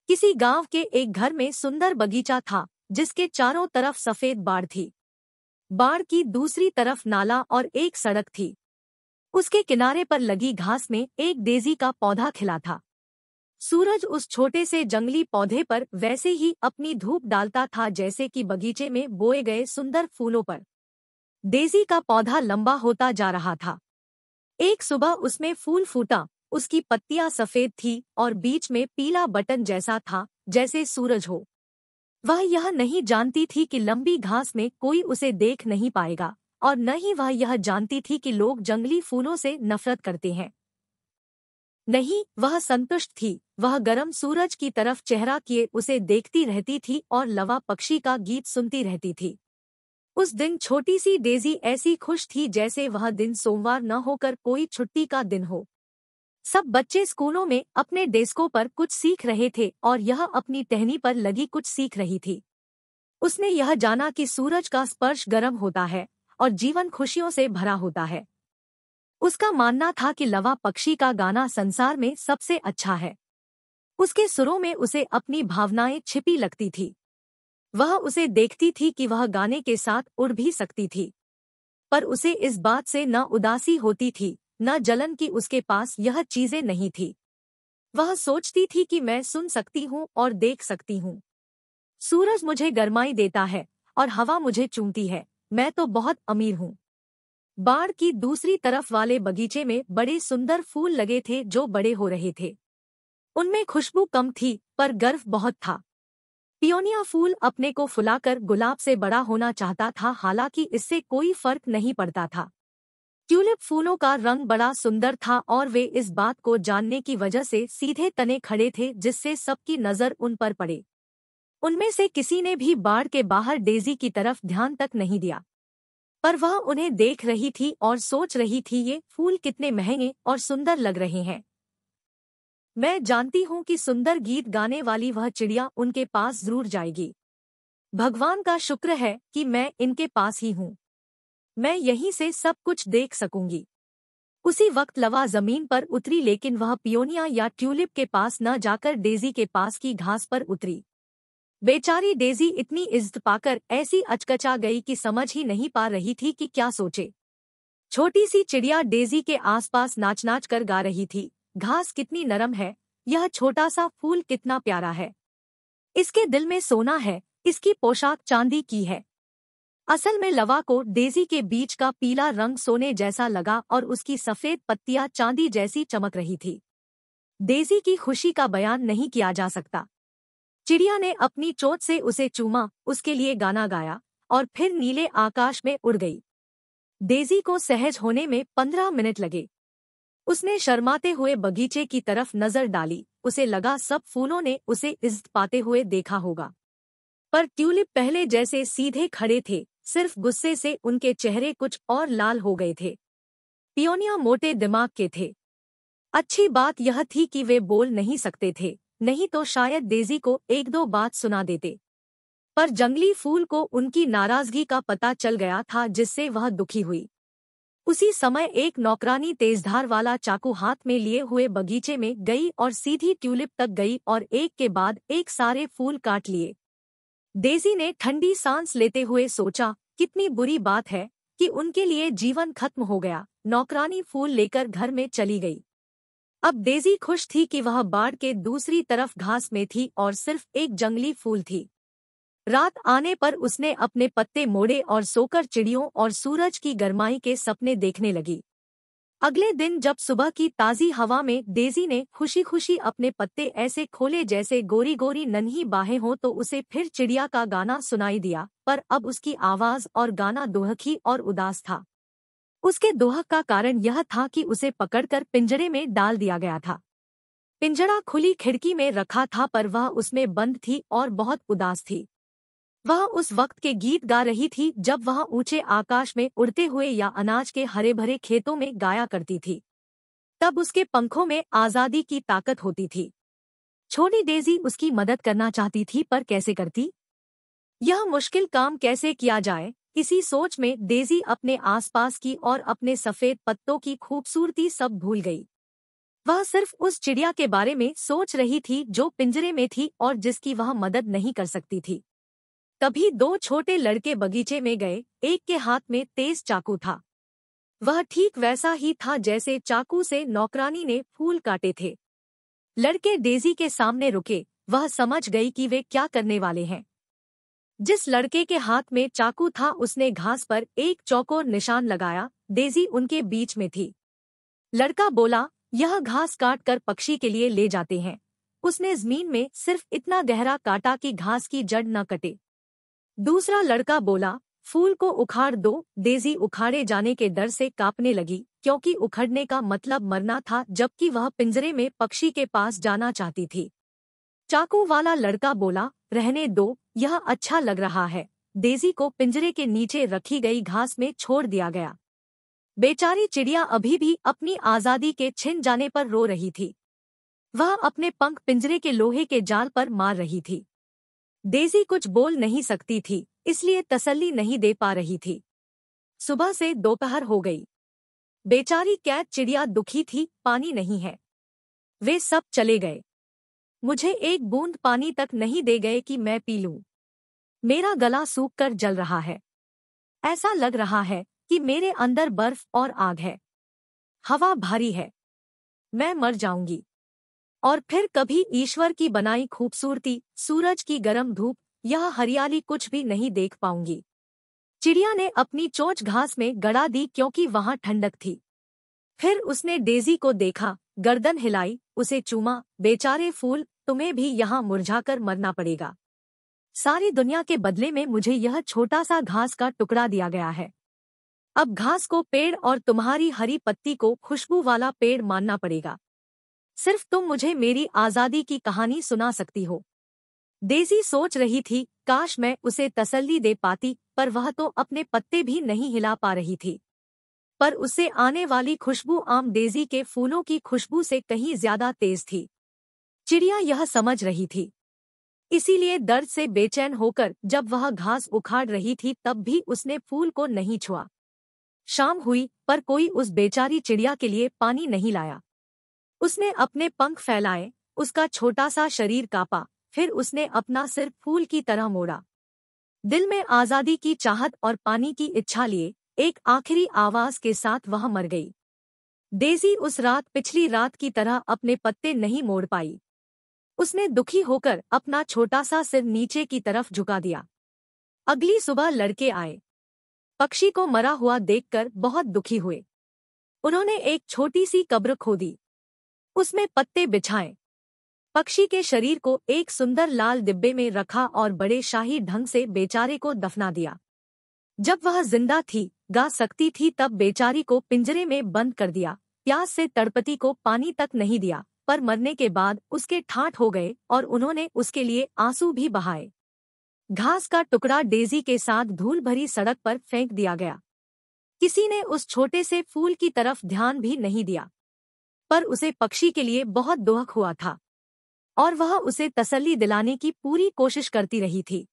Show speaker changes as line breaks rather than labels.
किसी गांव के एक घर में सुंदर बगीचा था, जिसके चारों तरफ सफेद बाड़ थी। बाड़ की दूसरी तरफ नाला और एक सड़क थी। उसके किनारे पर लगी घास में एक डेज़ी का पौधा खिला था। सूरज उस छोटे से जंगली पौधे पर वैसे ही अपनी धूप डालता था जैसे कि बगीचे में बोए गए सुंदर फूलों पर। डेज़ी का पौधा लंबा होता जा रहा था। एक सुबह उसमें फूल फूटा। उसकी पत्तियां सफेद थी और बीच में पीला बटन जैसा था, जैसे सूरज हो। वह यह नहीं जानती थी कि लंबी घास में कोई उसे देख नहीं पाएगा, और न ही वह यह जानती थी कि लोग जंगली फूलों से नफरत करते हैं। नहीं, वह संतुष्ट थी। वह गर्म सूरज की तरफ चेहरा किए उसे देखती रहती थी और लवा पक्षी का गीत सुनती रहती थी। उस दिन छोटी सी डेज़ी ऐसी खुश थी जैसे वह दिन सोमवार न होकर कोई छुट्टी का दिन हो। सब बच्चे स्कूलों में अपने डेस्कों पर कुछ सीख रहे थे और यह अपनी टहनी पर लगी कुछ सीख रही थी। उसने यह जाना कि सूरज का स्पर्श गर्म होता है और जीवन खुशियों से भरा होता है। उसका मानना था कि लवा पक्षी का गाना संसार में सबसे अच्छा है। उसके सुरों में उसे अपनी भावनाएं छिपी लगती थी। वह उसे देखती थी कि वह गाने के साथ उड़ भी सकती थी, पर उसे इस बात से न उदासी होती थी, न जलन कि उसके पास यह चीजें नहीं थी। वह सोचती थी कि मैं सुन सकती हूँ और देख सकती हूँ। सूरज मुझे गर्माई देता है और हवा मुझे चूमती है। मैं तो बहुत अमीर हूँ। बाड़ की दूसरी तरफ वाले बगीचे में बड़े सुंदर फूल लगे थे जो बड़े हो रहे थे। उनमें खुशबू कम थी पर गर्व बहुत था। पियोनिया फूल अपने को फुलाकर गुलाब से बड़ा होना चाहता था, हालांकि इससे कोई फर्क नहीं पड़ता था। ट्यूलिप फूलों का रंग बड़ा सुंदर था और वे इस बात को जानने की वजह से सीधे तने खड़े थे जिससे सबकी नजर उन पर पड़े। उनमें से किसी ने भी बाड़ के बाहर डेज़ी की तरफ ध्यान तक नहीं दिया, पर वह उन्हें देख रही थी और सोच रही थी, ये फूल कितने महंगे और सुंदर लग रहे हैं। मैं जानती हूँ कि सुंदर गीत गाने वाली वह चिड़िया उनके पास जरूर जाएगी। भगवान का शुक्र है कि मैं इनके पास ही हूँ। मैं यहीं से सब कुछ देख सकूंगी। उसी वक्त लवा जमीन पर उतरी, लेकिन वह पियोनिया या ट्यूलिप के पास न जाकर डेज़ी के पास की घास पर उतरी। बेचारी डेज़ी इतनी इज्जत पाकर ऐसी अचकचा गई कि समझ ही नहीं पा रही थी कि क्या सोचे। छोटी सी चिड़िया डेज़ी के आसपास नाच नाच कर गा रही थी, घास कितनी नरम है, यह छोटा सा फूल कितना प्यारा है, इसके दिल में सोना है, इसकी पोशाक चांदी की है। असल में लवा को डेज़ी के बीच का पीला रंग सोने जैसा लगा और उसकी सफेद पत्तियां चांदी जैसी चमक रही थी। डेज़ी की खुशी का बयान नहीं किया जा सकता। चिड़िया ने अपनी चोंच से उसे चूमा, उसके लिए गाना गाया और फिर नीले आकाश में उड़ गई। डेज़ी को सहज होने में 15 मिनट लगे। उसने शर्माते हुए बगीचे की तरफ नजर डाली। उसे लगा सब फूलों ने उसे इज्जत पाते हुए देखा होगा, पर ट्यूलिप पहले जैसे सीधे खड़े थे, सिर्फ गुस्से से उनके चेहरे कुछ और लाल हो गए थे। पियोनिया मोटे दिमाग के थे। अच्छी बात यह थी कि वे बोल नहीं सकते थे, नहीं तो शायद डेज़ी को एक दो बात सुना देते। पर जंगली फूल को उनकी नाराजगी का पता चल गया था, जिससे वह दुखी हुई। उसी समय एक नौकरानी तेजधार वाला चाकू हाथ में लिए हुए बगीचे में गई और सीधी ट्यूलिप तक गई और एक के बाद एक सारे फूल काट लिए। डेज़ी ने ठंडी सांस लेते हुए सोचा, कितनी बुरी बात है कि उनके लिए जीवन खत्म हो गया। नौकरानी फूल लेकर घर में चली गई। अब डेज़ी खुश थी कि वह बाड़ के दूसरी तरफ घास में थी और सिर्फ एक जंगली फूल थी। रात आने पर उसने अपने पत्ते मोड़े और सोकर चिड़ियों और सूरज की गर्माई के सपने देखने लगी। अगले दिन जब सुबह की ताज़ी हवा में डेज़ी ने खुशी खुशी अपने पत्ते ऐसे खोले जैसे गोरी गोरी नन्ही बाहें हों, तो उसे फिर चिड़िया का गाना सुनाई दिया, पर अब उसकी आवाज़ और गाना दोहखी और उदास था। उसके दोहक का कारण यह था कि उसे पकड़कर पिंजरे में डाल दिया गया था। पिंजरा खुली खिड़की में रखा था, पर वह उसमें बंद थी और बहुत उदास थी। वह उस वक्त के गीत गा रही थी जब वह ऊंचे आकाश में उड़ते हुए या अनाज के हरे भरे खेतों में गाया करती थी। तब उसके पंखों में आज़ादी की ताकत होती थी। छोटी डेज़ी उसकी मदद करना चाहती थी, पर कैसे करती? यह मुश्किल काम कैसे किया जाए, इसी सोच में डेज़ी अपने आसपास की और अपने सफेद पत्तों की खूबसूरती सब भूल गई। वह सिर्फ उस चिड़िया के बारे में सोच रही थी जो पिंजरे में थी और जिसकी वह मदद नहीं कर सकती थी। तभी दो छोटे लड़के बगीचे में गए। एक के हाथ में तेज चाकू था। वह ठीक वैसा ही था जैसे चाकू से नौकरानी ने फूल काटे थे। लड़के डेज़ी के सामने रुके। वह समझ गई कि वे क्या करने वाले हैं। जिस लड़के के हाथ में चाकू था उसने घास पर एक चौकोर निशान लगाया। डेज़ी उनके बीच में थी। लड़का बोला, यह घास काट कर पक्षी के लिए ले जाते हैं। उसने जमीन में सिर्फ इतना गहरा काटा कि घास की जड़ न कटे। दूसरा लड़का बोला, फूल को उखाड़ दो। डेज़ी उखाड़े जाने के डर से कांपने लगी, क्योंकि उखड़ने का मतलब मरना था, जबकि वह पिंजरे में पक्षी के पास जाना चाहती थी। चाकू वाला लड़का बोला, रहने दो, यह अच्छा लग रहा है। डेज़ी को पिंजरे के नीचे रखी गई घास में छोड़ दिया गया। बेचारी चिड़िया अभी भी अपनी आजादी के छिन जाने पर रो रही थी। वह अपने पंख पिंजरे के लोहे के जाल पर मार रही थी। डेज़ी कुछ बोल नहीं सकती थी, इसलिए तसल्ली नहीं दे पा रही थी। सुबह से दोपहर हो गई। बेचारी कैद चिड़िया दुखी थी। पानी नहीं है। वे सब चले गए। मुझे एक बूंद पानी तक नहीं दे गए कि मैं पी लूं। मेरा गला सूख कर जल रहा है। ऐसा लग रहा है कि मेरे अंदर बर्फ और आग है। हवा भारी है। मैं मर जाऊंगी। और फिर कभी ईश्वर की बनाई खूबसूरती, सूरज की गर्म धूप, यह हरियाली कुछ भी नहीं देख पाऊंगी। चिड़िया ने अपनी चोंच घास में गड़ा दी क्योंकि वहां ठंडक थी। फिर उसने डेज़ी को देखा, गर्दन हिलाई, उसे चूमा। बेचारे फूल, तुम्हें भी यहाँ मुरझाकर मरना पड़ेगा। सारी दुनिया के बदले में मुझे यह छोटा सा घास का टुकड़ा दिया गया है। अब घास को पेड़ और तुम्हारी हरी पत्ती को खुशबू वाला पेड़ मानना पड़ेगा। सिर्फ तुम मुझे मेरी आजादी की कहानी सुना सकती हो। डेज़ी सोच रही थी, काश मैं उसे तसल्ली दे पाती, पर वह तो अपने पत्ते भी नहीं हिला पा रही थी। पर उससे आने वाली खुशबू आम डेज़ी के फूलों की खुशबू से कहीं ज्यादा तेज थी। चिड़िया यह समझ रही थी। इसीलिए दर्द से बेचैन होकर जब वह घास उखाड़ रही थी तब भी उसने फूल को नहीं छुआ। शाम हुई, पर कोई उस बेचारी चिड़िया के लिए पानी नहीं लाया। उसने अपने पंख फैलाए, उसका छोटा सा शरीर कांपा, फिर उसने अपना सिर फूल की तरह मोड़ा। दिल में आजादी की चाहत और पानी की इच्छा लिए एक आखिरी आवाज के साथ वह मर गई। डेज़ी उस रात पिछली रात की तरह अपने पत्ते नहीं मोड़ पाई। उसने दुखी होकर अपना छोटा सा सिर नीचे की तरफ झुका दिया। अगली सुबह लड़के आए। पक्षी को मरा हुआ देखकर बहुत दुखी हुए। उन्होंने एक छोटी सी कब्र खोदी, उसमें पत्ते बिछाए, पक्षी के शरीर को एक सुंदर लाल डिब्बे में रखा और बड़े शाही ढंग से बेचारे को दफना दिया। जब वह जिंदा थी, गा सकती थी, तब बेचारी को पिंजरे में बंद कर दिया। प्यास से तड़पती को पानी तक नहीं दिया, पर मरने के बाद उसके ठाठ हो गए और उन्होंने उसके लिए आंसू भी बहाए। घास का टुकड़ा डेज़ी के साथ धूल भरी सड़क पर फेंक दिया गया। किसी ने उस छोटे से फूल की तरफ ध्यान भी नहीं दिया, पर उसे पक्षी के लिए बहुत दुख हुआ था और वह उसे तसल्ली दिलाने की पूरी कोशिश करती रही थी।